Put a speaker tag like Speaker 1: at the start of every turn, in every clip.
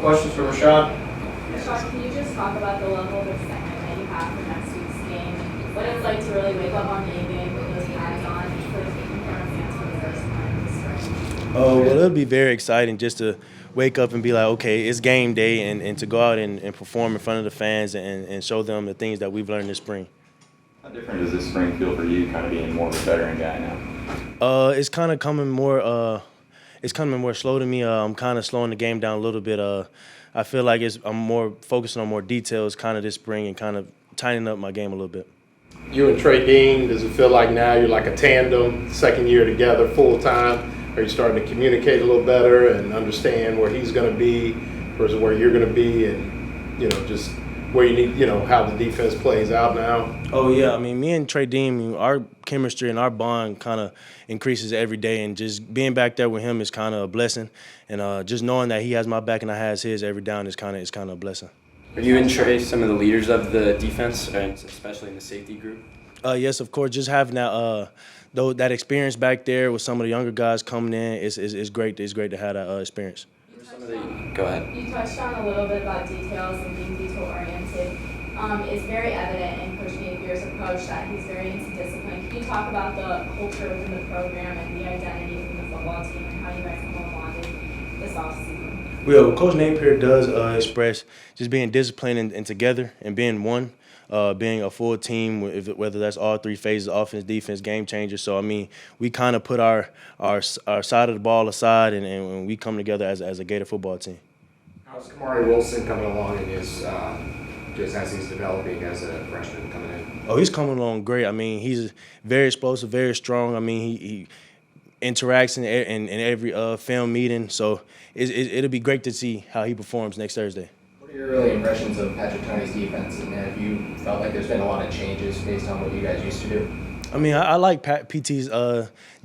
Speaker 1: questions for Rashad?
Speaker 2: Rashad, can you just talk about the level of excitement that you have for next week's game and what it's like to really wake up on game day with those pads on and for the fans for the first time this spring?
Speaker 3: Oh, well, it'll be very exciting just to wake up and be like, okay, it's game day, and to go out and perform in front of the fans and show them the things that we've learned this spring.
Speaker 4: How different does this spring feel for you, kind of being more of a veteran guy now?
Speaker 3: It's kind of coming more. It's coming more slow to me. I'm kind of slowing the game down a little bit. I feel like I'm more focusing on more details, kind of this spring, and kind of tightening up my game a little bit.
Speaker 5: You and Trey Dean, does it feel like now you're like a tandem, second year together, full time? Are you starting to communicate a little better and understand where he's going to be versus where you're going to be, and just where you need, how the defense plays out now?
Speaker 3: Oh yeah, I mean, me and Trey Dean, our chemistry and our bond kind of increases every day, and just being back there with him is kind of a blessing, and just knowing that he has my back and I has his every down is kind of a blessing.
Speaker 6: Are you and Trey some of the leaders of the defense, and especially in the safety group?
Speaker 3: Yes, of course. Just having that experience back there with some of the younger guys coming in is great. It's great to have that experience.
Speaker 6: Go ahead.
Speaker 2: You touched on a little bit about details and being detail-oriented. It's very evident in Coach Napier's approach that he's very into discipline. Can you talk about the culture within the program and the identity within the football team and how you guys come along this offseason?
Speaker 3: Well, Coach Napier does express just being disciplined and together and being one. Being a full team, whether that's all three phases, offense, defense, game changer. So, I mean, we kind of put our side of the ball aside, and we come together as a Gator football team.
Speaker 1: How's Kamari Wilson coming along in his, just as he's developing as a freshman coming in?
Speaker 3: Oh, he's coming along great. I mean, he's very explosive, very strong. I mean, he interacts in every film meeting. So it'll be great to see how he performs next Thursday.
Speaker 7: What are your early impressions of Patrick Tony's defense, and have you felt like there's been a lot of changes based on what you guys used to do?
Speaker 3: I mean, I like PT's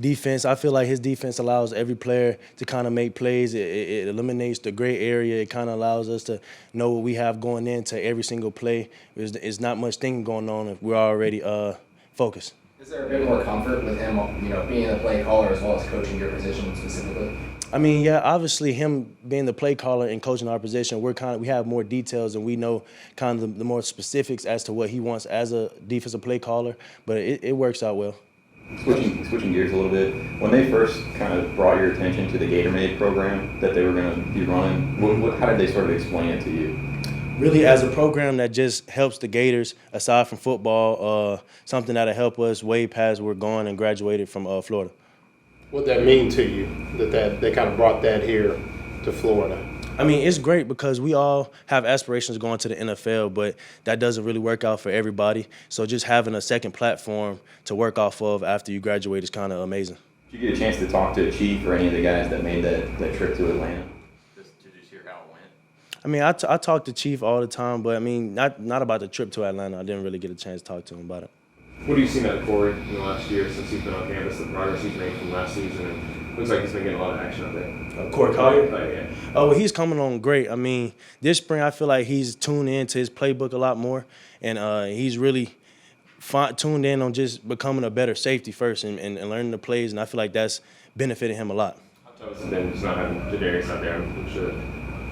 Speaker 3: defense. I feel like his defense allows every player to kind of make plays. It eliminates the gray area. It kind of allows us to know what we have going into every single play. There's not much thinking going on if we're already focused.
Speaker 7: Is there a bit more comfort with him, being the play caller as well as coaching your position specifically?
Speaker 3: I mean, yeah, obviously him being the play caller and coaching our position, we have more details and we know kind of the more specifics as to what he wants as a defensive play caller, but it works out well.
Speaker 4: Switching gears a little bit, when they first kind of brought your attention to the Gatorade program that they were going to be running, how did they sort of explain it to you?
Speaker 3: Really, as a program that just helps the Gators, aside from football, something that'll help us way past we're going and graduated from Florida.
Speaker 5: What'd that mean to you that they kind of brought that here to Florida?
Speaker 3: I mean, it's great because we all have aspirations going to the NFL, but that doesn't really work out for everybody. So just having a second platform to work off of after you graduate is kind of amazing.
Speaker 4: Did you get a chance to talk to a Chief or any of the guys that made that trip to Atlanta? Just hear how it went?
Speaker 3: I mean, I talk to Chief all the time, but I mean, not about the trip to Atlanta. I didn't really get a chance to talk to him about it.
Speaker 8: What have you seen out of Corey in the last year since he's been on campus, the progress he's made from last season? And looks like he's been getting a lot of action out there.
Speaker 3: Corey Collier?
Speaker 8: Yeah.
Speaker 3: Oh, well, he's coming on great. I mean, this spring I feel like he's tuned into his playbook a lot more, and he's really tuned in on just becoming a better safety first and learning the plays, and I feel like that's benefited him a lot.
Speaker 8: How tough has it been just not having Jadarius out there? I'm sure.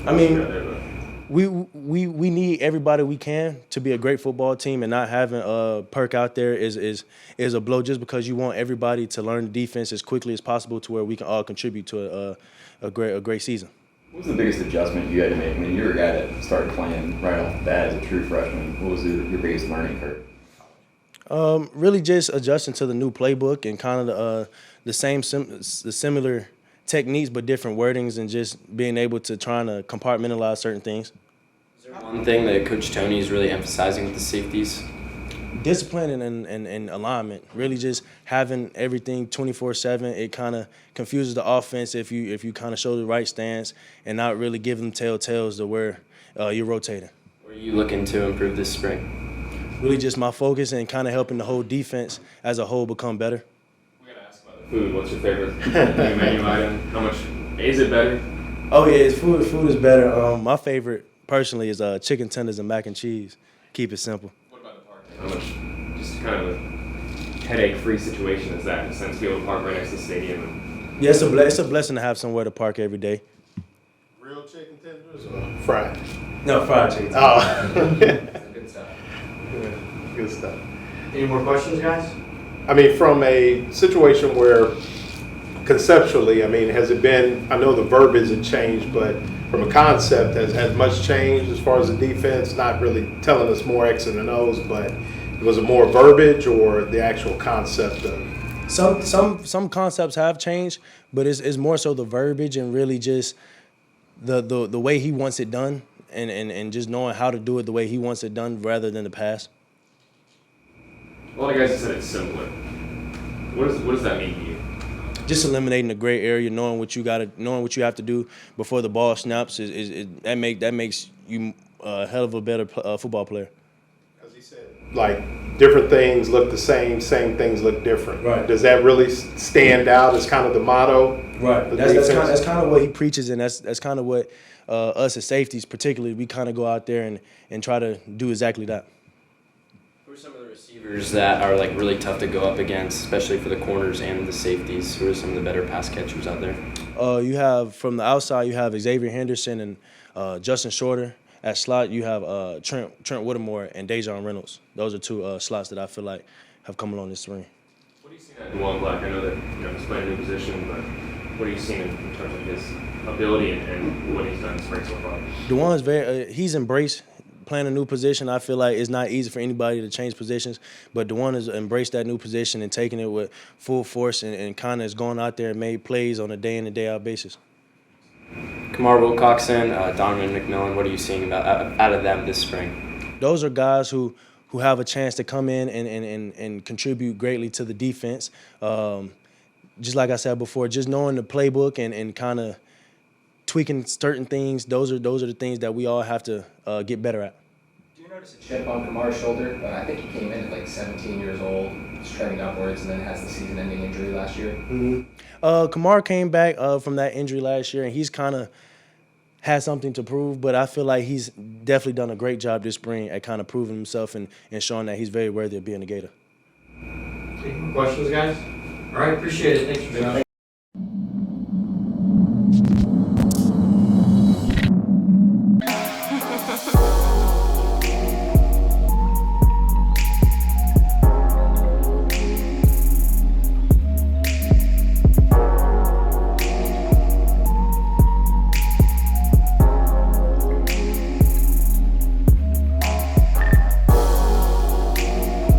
Speaker 3: I mean, we need everybody we can to be a great football team, and not having Perk out there is a blow just because you want everybody to learn the defense as quickly as possible to where we can all contribute to a great season.
Speaker 4: What was the biggest adjustment you had to make? I mean, you were a guy that started playing right off the bat as a true freshman. What was your biggest learning curve?
Speaker 3: Really just adjusting to the new playbook and kind of the similar techniques but different wordings, and just being able to try to compartmentalize certain things.
Speaker 6: Is there one thing that Coach Tony is really emphasizing with the safeties?
Speaker 3: Discipline and alignment. Really just having everything 24/7. It kind of confuses the offense if you kind of show the right stance and not really give them telltales to where you're rotating.
Speaker 6: Where are you looking to improve this spring?
Speaker 3: Really just my focus and kind of helping the whole defense as a whole become better.
Speaker 8: Food, what's your favorite menu item? How much is it better?
Speaker 3: Oh yeah, food is better. My favorite personally is chicken tenders and mac and cheese. Keep it simple.
Speaker 8: What about the park? How much, just kind of a headache-free situation is that, in a sense, to be able to park right next to the stadium?
Speaker 3: Yeah, it's a blessing to have somewhere to park every day.
Speaker 1: Real
Speaker 5: grilled chicken tenders or fried?
Speaker 3: No, fried chicken.
Speaker 5: Oh,
Speaker 7: Good stuff.
Speaker 5: yeah, good stuff.
Speaker 9: Any more questions, guys?
Speaker 5: I mean, from a situation where conceptually, I mean, has it been, I know the verbiage had changed, but from a concept, has much changed as far as the defense? Not really telling us more X and O's, but was it more verbiage or the actual concept of?
Speaker 3: Some concepts have changed, but it's more so the verbiage and really just the way he wants it done and just knowing how to do it the way he wants it done rather than the past.
Speaker 8: A lot of guys have said it's simpler. What does that mean to you?
Speaker 3: Just eliminating the gray area, knowing what you have to do before the ball snaps that makes you a hell of a better football player.
Speaker 5: As he said, like different things look the same things look different.
Speaker 3: Right.
Speaker 5: Does that really stand out as kind of the motto?
Speaker 3: Right.
Speaker 5: The
Speaker 3: That's kind of what he preaches, and that's kind of what us as safeties, particularly, we kind of go out there and try to do exactly that.
Speaker 6: Who are some of the receivers that are like really tough to go up against, especially for the corners and the safeties? Who are some of the better pass catchers out there?
Speaker 3: You have from the outside, you have Xavier Henderson and Justin Shorter. At slot, you have Trent Whittemore and Dejon Reynolds. Those are two slots that I feel like have come along this ring.
Speaker 8: What do you see at Dewan Black? I know that he's playing a new position, but what are you seeing in terms of his ability and what he's done in spring so far?
Speaker 3: DeJuan's he's embraced playing a new position. I feel like it's not easy for anybody to change positions, but DeJuan has embraced that new position and taken it with full force and kind of has gone out there and made plays on a day-in and day-out basis.
Speaker 6: Kamar Wilcoxon, Donovan McMillan, what are you seeing out of them this spring?
Speaker 3: Those are guys who have a chance to come in and contribute greatly to the defense. Just like I said before, just knowing the playbook and kind of tweaking certain things, those are the things that we all have to get better at.
Speaker 7: Do you notice a chip on Kamar's shoulder? I think he came in at like 17 years old, was trending upwards, and then has the season-ending injury last year.
Speaker 3: Mm-hmm. Kamar came back from that injury last year, and he's kind of had something to prove, but I feel like he's definitely done a great job this spring at kind of proving himself and showing that he's very worthy of being a Gator.
Speaker 9: Any more questions, guys? All right, appreciate it. Thanks for joining.